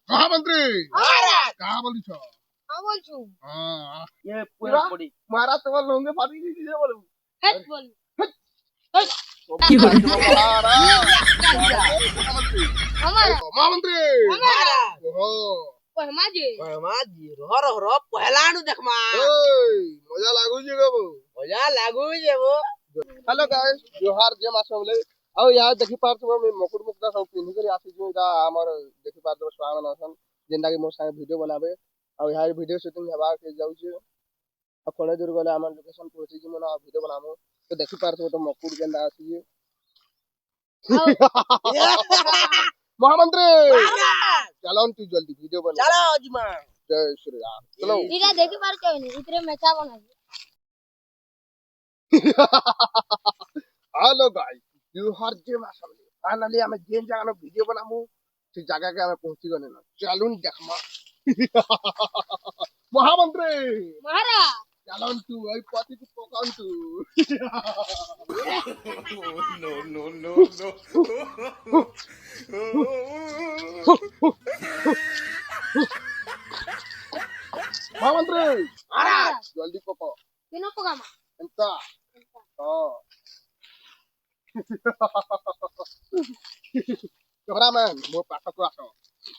महामंत्री कहाँ बोली छो हाँ बोल छू हाँ ये पूरा पड़ी मारा तुम्हारे लोगे फाटी नहीं दीजिए बोलो हेट बोल महामंत्री ओहो माजी रोह रोह पहलानु देखमा मजा लागू जी गो मजा लागू जेबो हेलो गाइस जोहार जे मासो बोले ଆଉ या देखि पारछो मैं मकुड़ मुक्ता सब पिन्हि करी आसी जो इदा हमर देखि पारछो स्वागत असन जेंदा कि मोर संगे वीडियो बनाबे ଆଉ यार वीडियो शूटिंग हेबा के जाउ छै आ कोने दूर गले हमर लोकेशन पहुंची जे मोना वीडियो बनामो तो देखि पारछो तो मकुड़ जेंदा आसी जे महामंत्री चलो तू जल्दी वीडियो बना चलो अजमा जय श्री राम चलो इरा देखि पार के नहीं इतरे मेचा बना हेलो गाइस यू हर जे मासो फाइनली हमें जेन जगह वीडियो बनामो से जगह के हमें पहुंची गने ना चलून देखमा महामंत्री महाराज चलो तू ओई पति को पकान तू नो महामंत्री महाराज जल्दी पको किनो पगामा एंता हां कैमरामैन मो पास को आसो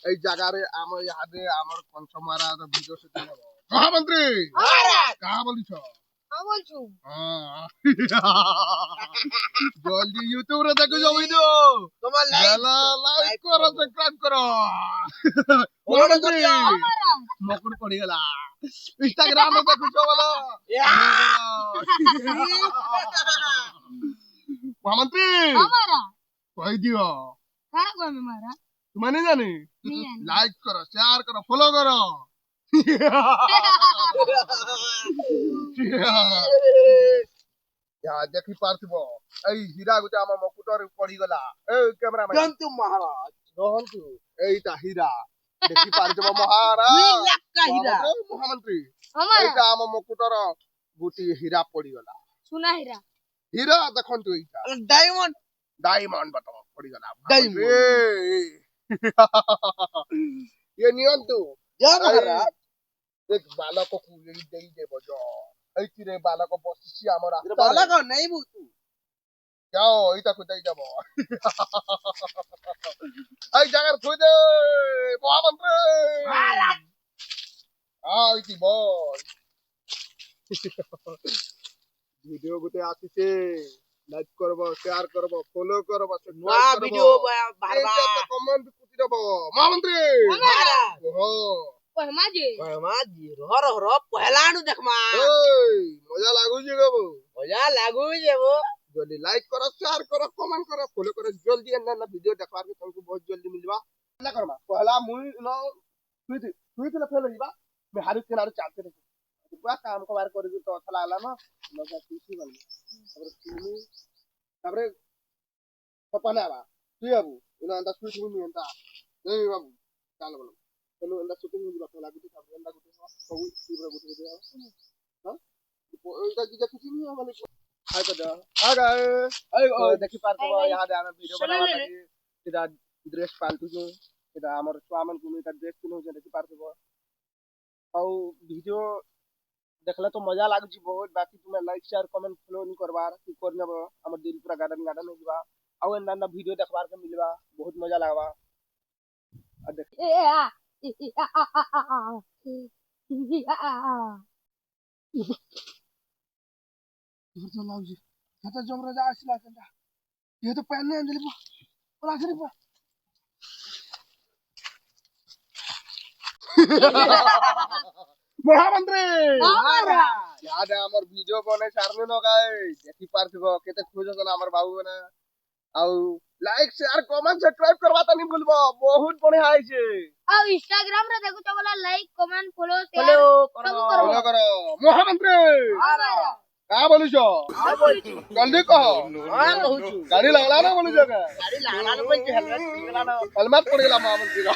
এই জায়গারে আমার ইয়াদে আমার কনসমারা ভিডিও শুটিং হবে মহামন্ত্রী महाराज কাহা বলিছ हाँ बोल छू জলদি ইউটিউব রে দেখো যাও ভিডিও তোমার লাইক করো সাবস্ক্রাইব করো ফলো মহামন্ত্রী महाराज মকুড় পড়ি গলা ইনস্টাগ্রাম রে দেখো বলো মহামন্ত্রী महाराज কই দিও खाना कोई में महाराज तुम्हें नहीं जाने नहीं जाने। लाइक करो शेयर करो फॉलो करो या देखि पारथिबो एई हीरा गुटे हम मकुटर पड़ी गला ए कैमरामैन जंतु महाराज रोहंतु एईटा हीरा देखि पारथिबो महाराज लक्का हीरा महामंत्री हमारा एईटा हम मकुटर गुटी हीरा पड़ी गला सुना हीरा हीरा देखंतु एईटा डायमंड डायमंड बताओ पड़ी गला डायमंड ये नियंतु जय महाराज एक बालक को यही दे देबो जो एई रे बालक बसिसी हमर बालक नहीं बुतु जाओ इता को दे देबो एई जगह थुई दे महामंत्री महाराज हां इति बोल वीडियो गुटे आसीसे लाइक करबो शेयर करबो फॉलो करबो वा वीडियो बार बार कमेंट कुटी देबो महामंत्री महाराज ओहो माजी रोह रोह पहलानु देखमा मजा लागू जी गो मजा लागू जेबो जल्दी लाइक करो शेयर करो कमेंट करो फॉलो करो जल्दी अन्ना वीडियो देखबार के तुमको बहुत जल्दी मिलबा ना करमा पहला मुई न ट्वीट ले फेल हिबा मैं हारू किनारे चालते रही पूरा काम को बार कर तो अच्छा लागला ना मजा खुशी बन तबरे सपना बा तू बाबू इना अंदा ट्वीट मुई अंदा नहीं बाबू चल बोलो चलो अंदा शूटिंग मुई बात लागू तो अंदा गुटे सब पूरा गुटे हां ओइटा की कुछ नहीं है माने हाय तो आ गए देखि पारतो यहां दे हम वीडियो बनावा लागि सीधा ड्रेस पालतु जो सीधा हमर स्वामन कुमी का ड्रेस किनो जे देखि पारतो औ वीडियो देखला तो मजा लाग जी बहुत बाकी तुम्हें लाइक शेयर कमेंट फॉलो नहीं करबार की करने हमर दिल पूरा गार्डन गार्डन हो जबा औ एंदा वीडियो देखबार के मिलबा बहुत मजा लागबा आ देख तो लाउ जी खाता जमरा जा आसिला कंदा ये तो पहले अंजलि बोला आखिरी पा महामंत्री महाराज याद है हमर वीडियो बने सारने न गाय देखि पारथिबो केते खोजो जना हमर बाबू बने आउ लाइक शेयर कमेंट सब्सक्राइब करवा त नहीं भूलबो बहुत बढ़िया है छे और इंस्टाग्राम रे देखो तो बोला like comment follow share follow follow करो महामंत्री महाराज का बोलू छो हां बोलछु जल्दी कहो हां कहू गाड़ी लागला ना बोलू जगह गाड़ी लागला न हेलमेट हेलमेट पड़ गेला महामंत्री का